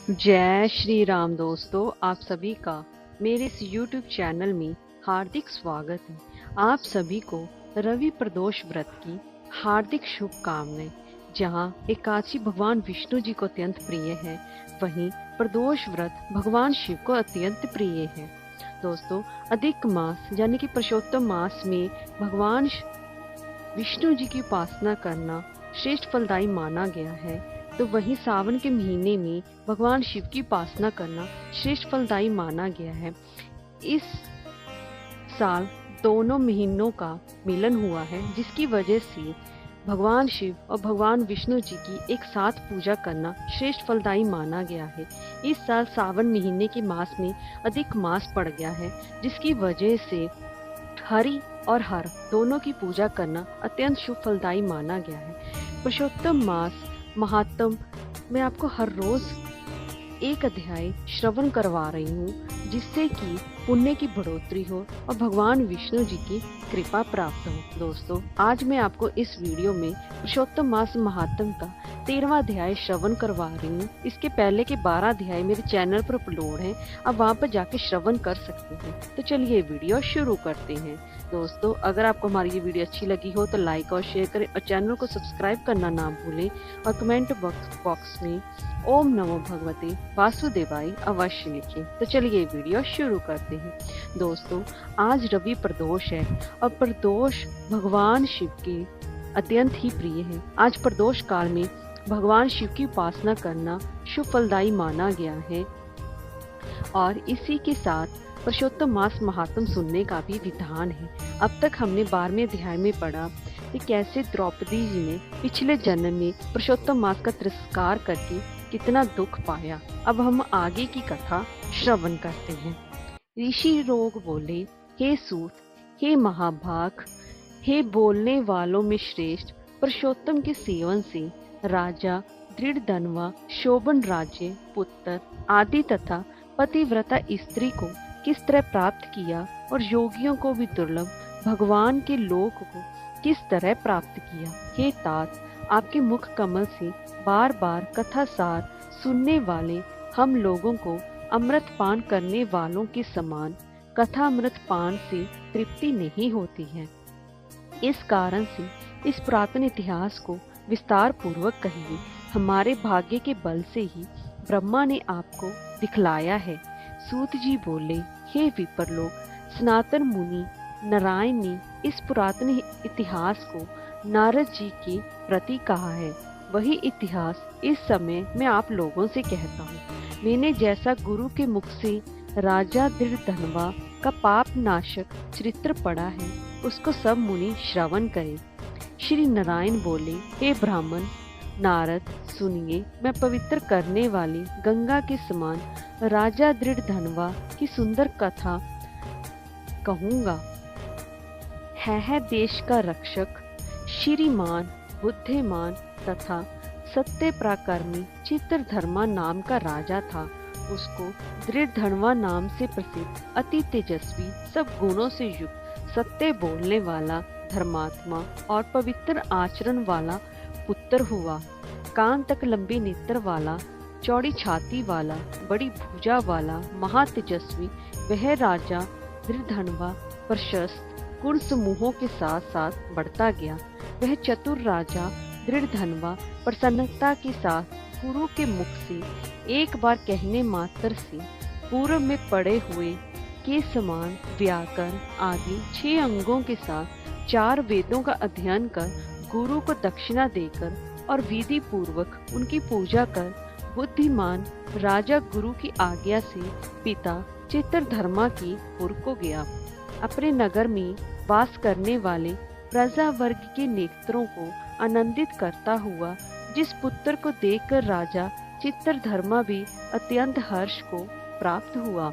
जय श्री राम दोस्तों, आप सभी का मेरे इस YouTube चैनल में हार्दिक स्वागत है। आप सभी को रवि प्रदोष व्रत की हार्दिक शुभकामनाएं। जहां एकादशी भगवान विष्णु जी को अत्यंत प्रिय है, वहीं प्रदोष व्रत भगवान शिव को अत्यंत प्रिय है। दोस्तों, अधिक मास यानी कि पुरुषोत्तम मास में भगवान विष्णु जी की उपासना करना श्रेष्ठ फलदायी माना गया है, तो वहीं सावन के महीने में भगवान शिव की उपासना करना श्रेष्ठ फलदायी माना गया है। इस साल दोनों महीनों का मिलन हुआ है, जिसकी वजह से भगवान शिव और भगवान विष्णु जी की एक साथ पूजा करना श्रेष्ठ फलदायी माना गया है। इस साल सावन महीने के मास में अधिक मास पड़ गया है, जिसकी वजह से हरि और हर दोनों की पूजा करना अत्यंत शुभ फलदायी माना गया है। पुरुषोत्तम मास महात्म मैं आपको हर रोज एक अध्याय श्रवण करवा रही हूँ, जिससे कि पुण्य की बढ़ोतरी हो और भगवान विष्णु जी की कृपा प्राप्त हो। दोस्तों, आज मैं आपको इस वीडियो में पुरुषोत्तम मास महात्म का 13वां अध्याय श्रवण करवा रही हूँ। इसके पहले के 12 अध्याय मेरे चैनल पर अपलोड हैं, आप वहाँ पर जाके श्रवण कर सकते हैं। तो चलिए वीडियो शुरू करते हैं। दोस्तों, अगर आपको हमारी ये वीडियो अच्छी लगी हो तो लाइक और शेयर करें और चैनल को सब्सक्राइब करना ना भूलें और कमेंट बॉक्स में ओम नमो भगवते वासुदेवाय अवश्य लिखें। तो चलिए वीडियो शुरू करते हैं। दोस्तों, आज रवि प्रदोष है और प्रदोष भगवान शिव के अत्यंत ही प्रिय है। आज प्रदोष काल में भगवान शिव की उपासना करना शुभ फलदायी माना गया है और इसी के साथ पुरुषोत्तम मास महात्म सुनने का भी विधान है। अब तक हमने 12वें अध्याय में पढ़ा कि कैसे द्रौपदी जी ने पिछले जन्म में पुरुषोत्तम मास का तिरस्कार करके कितना दुख पाया। अब हम आगे की कथा श्रवण करते हैं। ऋषि रोग बोले, हे सूत, हे महाभाग, हे बोलने वालों में श्रेष्ठ, पुरुषोत्तम के सेवन से राजा दृढ़धनवा शोभन राज्य पुत्र आदि तथा पतिव्रता स्त्री को किस तरह प्राप्त किया और योगियों को भी दुर्लभ भगवान के लोक को किस तरह प्राप्त किया। हे तात, आपके मुख कमल से बार बार कथा सार सुनने वाले हम लोगों को अमृत पान करने वालों के समान कथा अमृत पान से तृप्ति नहीं होती है। इस कारण से इस पुरातन इतिहास को विस्तार पूर्वक कहिए। हमारे भाग्य के बल से ही ब्रह्मा ने आपको दिखलाया है। सूत जी बोले, हे विप्रलोक, सनातन मुनि नारायण ने इस पुरातन इतिहास को नारद जी के प्रति कहा है। वही इतिहास इस समय मैं आप लोगों से कहता हूँ। मैंने जैसा गुरु के मुख से राजा दृढ़धनवा का पाप नाशक चरित्र पढ़ा है, उसको सब मुनि श्रवण करें। श्री नारायण बोले, हे ब्राह्मण नारद, सुनिए, मैं पवित्र करने वाली गंगा के समान राजा दृढ़धनवा की सुंदर कथा कहूँगा। है देश का रक्षक, श्रीमान बुद्धिमान तथा सत्य पराक्रमी चित्रधर्मा नाम का राजा था। उसको दृढ़धनवा नाम से प्रसिद्ध अति तेजस्वी सब गुणों से युक्त सत्य बोलने वाला धर्मात्मा और पवित्र आचरण वाला पुत्र हुआ। कान तक लंबे नेत्र वाला, चौड़ी छाती वाला, बड़ी भुजा वाला महातेजस्वी वह राजा दृढ़धनवा प्रशस्त गुण समूहों के साथ साथ बढ़ता गया। वह चतुर राजा दृढ़धनवा प्रसन्नता के साथ गुरु के मुख से एक बार कहने मात्र से पूर्व में पड़े हुए के समान व्याकरण आदि 6 अंगों के साथ 4 वेदों का अध्ययन कर गुरु को दक्षिणा देकर और विधि पूर्वक उनकी पूजा कर बुद्धिमान राजा गुरु की आज्ञा से पिता चित्रधर्मा की पुर को गया। अपने नगर में वास करने वाले प्रजा वर्ग के नेत्रों को आनंदित करता हुआ जिस पुत्र को देखकर राजा चित्रधर्मा भी अत्यंत हर्ष को प्राप्त हुआ।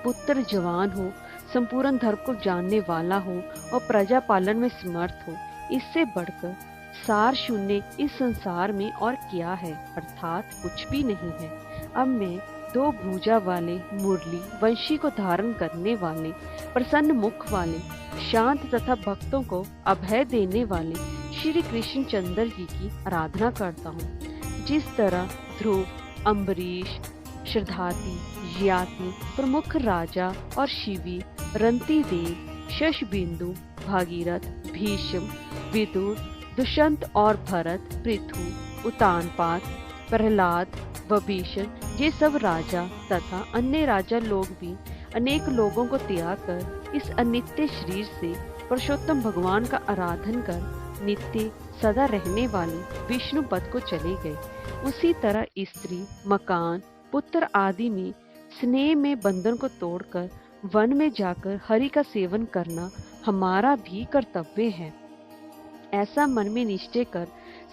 पुत्र जवान हो, संपूर्ण धर्म को जानने वाला हो और प्रजा पालन में समर्थ हो, इससे बढ़कर सार शून्य इस संसार में और क्या है, अर्थात कुछ भी नहीं है। अब मैं 2 भुजा वाले मुरली वंशी को धारण करने वाले, प्रसन्न मुख वाले, शांत तथा भक्तों को अभय देने वाले श्री कृष्ण चंद्र जी की आराधना करता हूँ। जिस तरह ध्रुव अम्बरीश, श्रद्धाति, ययाति, प्रमुख राजा और शिवी, रंतिदेव, शशबिंदु, भागीरथ, भीष्म, विदुर, दुष्यंत और भरत, पृथु, उत्तानपाद, प्रहलाद, विभीषण, ये सब राजा तथा अन्य राजा लोग भी अनेक लोगों को त्याग कर इस अनित्य शरीर से पुरुषोत्तम भगवान का आराधन कर नित्य सदा रहने वाले विष्णु पद को चले गए। उसी तरह स्त्री, मकान, पुत्र आदि में स्नेह में बंधन को तोड़कर वन में जाकर हरि का सेवन करना हमारा भी कर्तव्य है। ऐसा मन में निश्चय कर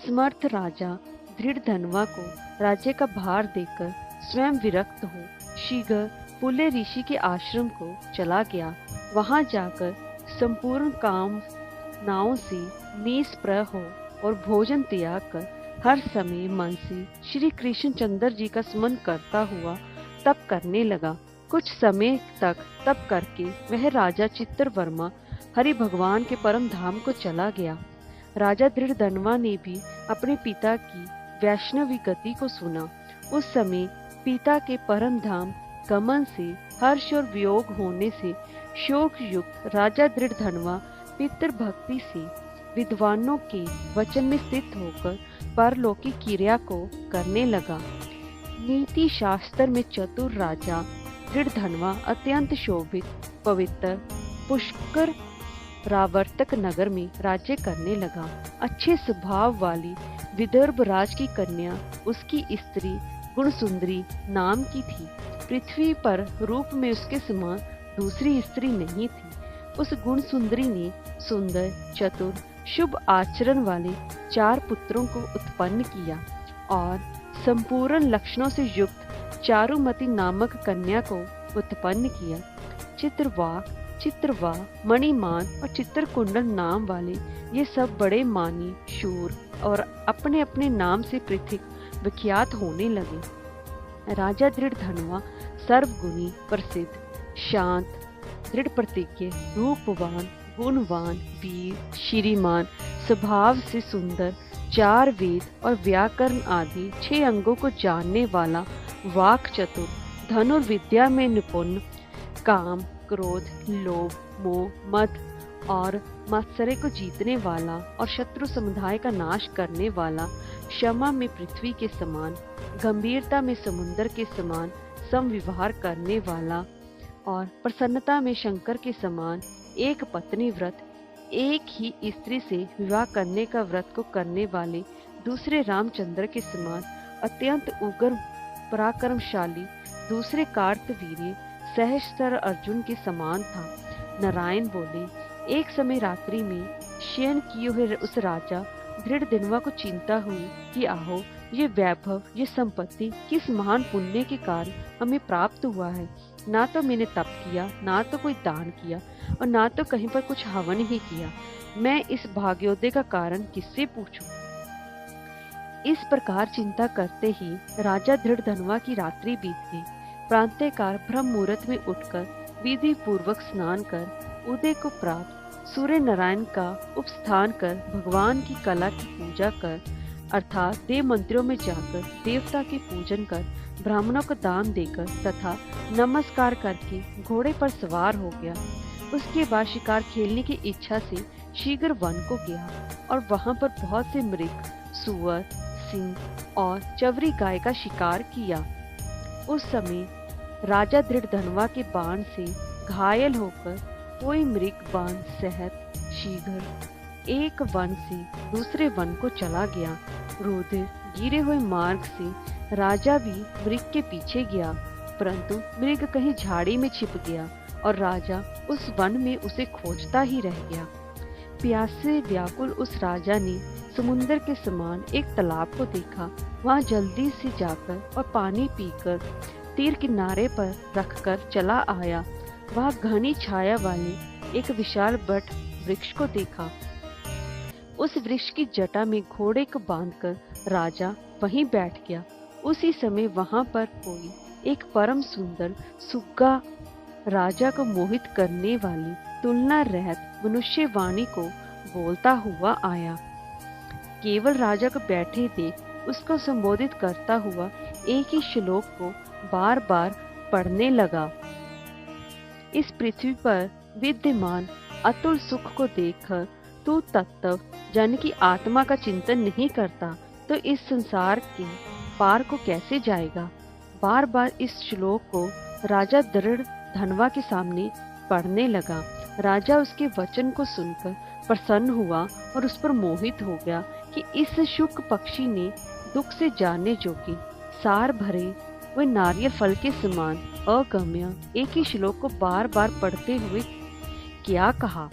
समर्थ राजा दृढ़धनवा को राज्य का भार देकर स्वयं विरक्त हो शीघ्र पुल्य ऋषि के आश्रम को चला गया। वहां जाकर संपूर्ण काम नाव से निष्प्रह हो और भोजन त्याग कर हर समय मन से श्री कृष्ण चंद्र जी का स्मरण करता हुआ तप करने लगा। कुछ समय तक तप करके वह राजा चित्रवर्मा हरि भगवान के परम धाम को चला गया। राजा दृढ़धनवा ने भी अपने पिता की वैष्णवी गति को सुना। उस समय पिता के परम धाम गमन से हर्ष और वियोग होने से शोक युक्त राजा दृढ़धनवा पितृ भक्ति से विद्वानों के वचन में स्थित होकर परलौकिक क्रिया को करने लगा। नीति शास्त्र में चतुर राजा दृढ़धनवा अत्यंत शोभित पवित्र पुष्कर रावर्तक नगर में राज्य करने लगा। अच्छे स्वभाव वाली विदर्भ राज की कन्या उसकी स्त्री गुणसुंदरी नाम की थी। पृथ्वी पर रूप में उसके समान दूसरी स्त्री नहीं थी। उस गुणसुंदरी ने सुंदर, चतुर, शुभ आचरण वाले 4 पुत्रों को उत्पन्न किया और संपूर्ण लक्षणों से युक्त चारुमती नामक कन्या को उत्पन्न किया। चित्रवाक, चित्रवा, मणिमान और चित्रकुंडल नाम वाले ये सब बड़े मानी, शूर और अपने अपने नाम से पृथक विख्यात होने लगे। राजा दृढ़धनवा सर्वगुणी, प्रसिद्ध, शांत, दृढ़ प्रतिज्ञ, रूपवान, गुणवान, वीर, श्रीमान, स्वभाव से सुंदर, 4 वेद और व्याकरण आदि 6 अंगों को जानने वाला, वाक चतुर, धनुर्विद्या में निपुण, काम, क्रोध, लोभ, मोह, मद और मत्सर्य को जीतने वाला और शत्रु समुदाय का नाश करने वाला, क्षमा में पृथ्वी के समान, गंभीरता में समुद्र के समान समविहार करने वाला और प्रसन्नता में शंकर के समान एक पत्नी व्रत, एक ही स्त्री से विवाह करने का व्रत को करने वाले दूसरे रामचंद्र के समान अत्यंत उग्र पराक्रमशाली, दूसरे कार्तवीर्य सहस्त्र अर्जुन के समान था। नारायण बोले, एक समय रात्रि में शयन किए हुए उस राजा दृढ़धनवा को चिंता हुई कि आहो, ये वैभव, ये संपत्ति किस महान पुण्य के कारण हमें प्राप्त हुआ है। ना तो मैंने तप किया, ना तो कोई दान किया और ना तो कहीं पर कुछ हवन ही किया। मैं इस भाग्योदय का कारण किससे पूछूं? इस प्रकार चिंता करते ही राजा दृढ़धनवा की रात्रि बीत गई। प्रातःकाल ब्रह्म मुहूर्त में उठकर विधि पूर्वक स्नान कर उदय को प्राप्त सूर्य नारायण का उपस्थान कर भगवान की कला की पूजा कर अर्थात देव मंदिरों में जाकर देवता के पूजन कर ब्राह्मणों को दान देकर तथा नमस्कार करके घोड़े पर सवार हो गया। उसके बाद शिकार खेलने की इच्छा से शीघ्र वन को गया और वहां पर बहुत से मृग, सुअर, सिंह और चवरी गाय का शिकार किया। उस समय राजा दृढ़धनवा के बाण से घायल होकर कोई मृग बाण सहित शीघ्र एक वन से दूसरे वन को चला गया। रुधिर गिरे हुए मार्ग से राजा भी मृग के पीछे गया, परंतु मृग कहीं झाड़ी में छिप गया और राजा उस वन में उसे खोजता ही रह गया। प्यासे व्याकुल उस राजा ने समुद्र के समान एक तालाब को देखा। वहां जल्दी से जाकर और पानी पीकर तीर किनारे पर रखकर चला आया। वहां घनी छाया वाले एक विशाल बट वृक्ष को देखा। उस वृक्ष की जटा में घोड़े को बांधकर राजा वहीं बैठ गया। उसी समय वहां पर कोई एक परम सुंदर सुग्गा राजा को मोहित करने वाली तुलना रहित मनुष्य वाणी को बोलता हुआ आया। केवल राजा को बैठे देख उसको संबोधित करता हुआ एक ही श्लोक को बार बार पढ़ने लगा। इस पृथ्वी पर विद्यमान अतुल सुख को देखकर तू तत्व जन की आत्मा का चिंतन नहीं करता तो इस संसार के पार को कैसे जाएगा। बार बार इस श्लोक को राजा दृढ़ धनवा के सामने पढ़ने लगा। राजा उसके वचन को सुनकर प्रसन्न हुआ और उस पर मोहित हो गया कि इस शुक पक्षी ने दुख से जाने जोगी सार भरे व नारियल फल के समान अगम्य एक ही श्लोक को बार बार पढ़ते हुए क्या कहा।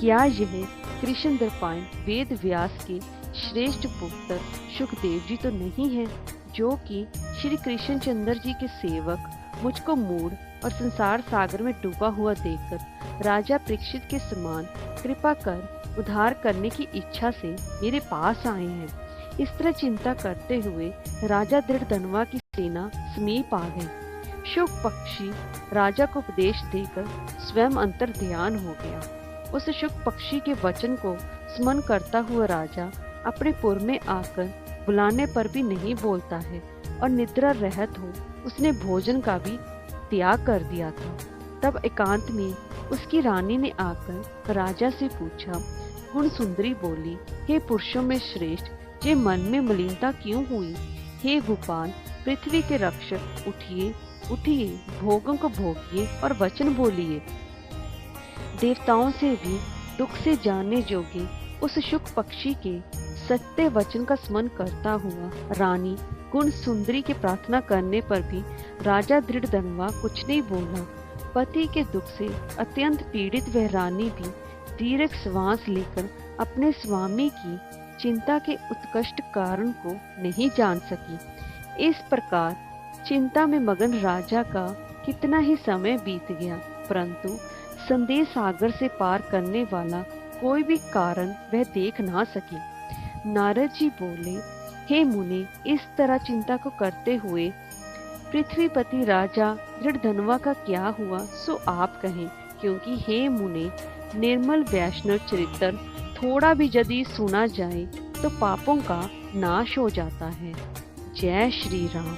क्या यह कृष्ण द्रपायन वेद व्यास के श्रेष्ठ पुत्र सुखदेव जी तो नहीं है, जो कि श्री कृष्णचंद्र जी के सेवक मुझको मूढ़ और संसार सागर में डूबा हुआ देखकर राजा परीक्षित के समान कृपा कर उद्धार करने की इच्छा से मेरे पास आए हैं। इस तरह चिंता करते हुए राजा दृढ़धनवा की सेना समीप आ गई। शुक पक्षी राजा को उपदेश देकर स्वयं अंतर ध्यान हो गया। उस शुक पक्षी के वचन को स्मरण करता हुआ राजा अपने पुर में आकर बुलाने पर भी नहीं बोलता है और निद्रा रहत हो उसने भोजन का भी त्याग कर दिया था। तब एकांत में उसकी रानी ने आकर राजा से पूछा। गुण सुंदरी बोली, हे पुरुषों में श्रेष्ठ, ये मन में मलिनता क्यों हुई? हे गोपाल, पृथ्वी के रक्षक, उठिए उठिए, भोगों को भोगिए और वचन बोलिए। देवताओं से भी दुख से जाने जोगे उस शुक पक्षी के सत्य वचन का स्मरण करता हुआ रानी गुण सुंदरी की प्रार्थना करने पर भी राजा दृढ़धनवा कुछ नहीं बोला। पति के दुख से अत्यंत पीड़ित वह रानी भी दीर्घ श्वास लेकर अपने स्वामी की चिंता के उत्कष्ट कारण को नहीं जान सकी। इस प्रकार चिंता में मगन राजा का कितना ही समय बीत गया, परंतु संदेश सागर से पार करने वाला कोई भी कारण वह देख ना सकी। नारद जी बोले, हे मुने, इस तरह चिंता को करते हुए पृथ्वीपति राजा दृढ़धनवा का क्या हुआ सो आप कहें, क्योंकि हे मुने, निर्मल वैष्णव चरित्र थोड़ा भी यदि सुना जाए तो पापों का नाश हो जाता है। जय श्री राम।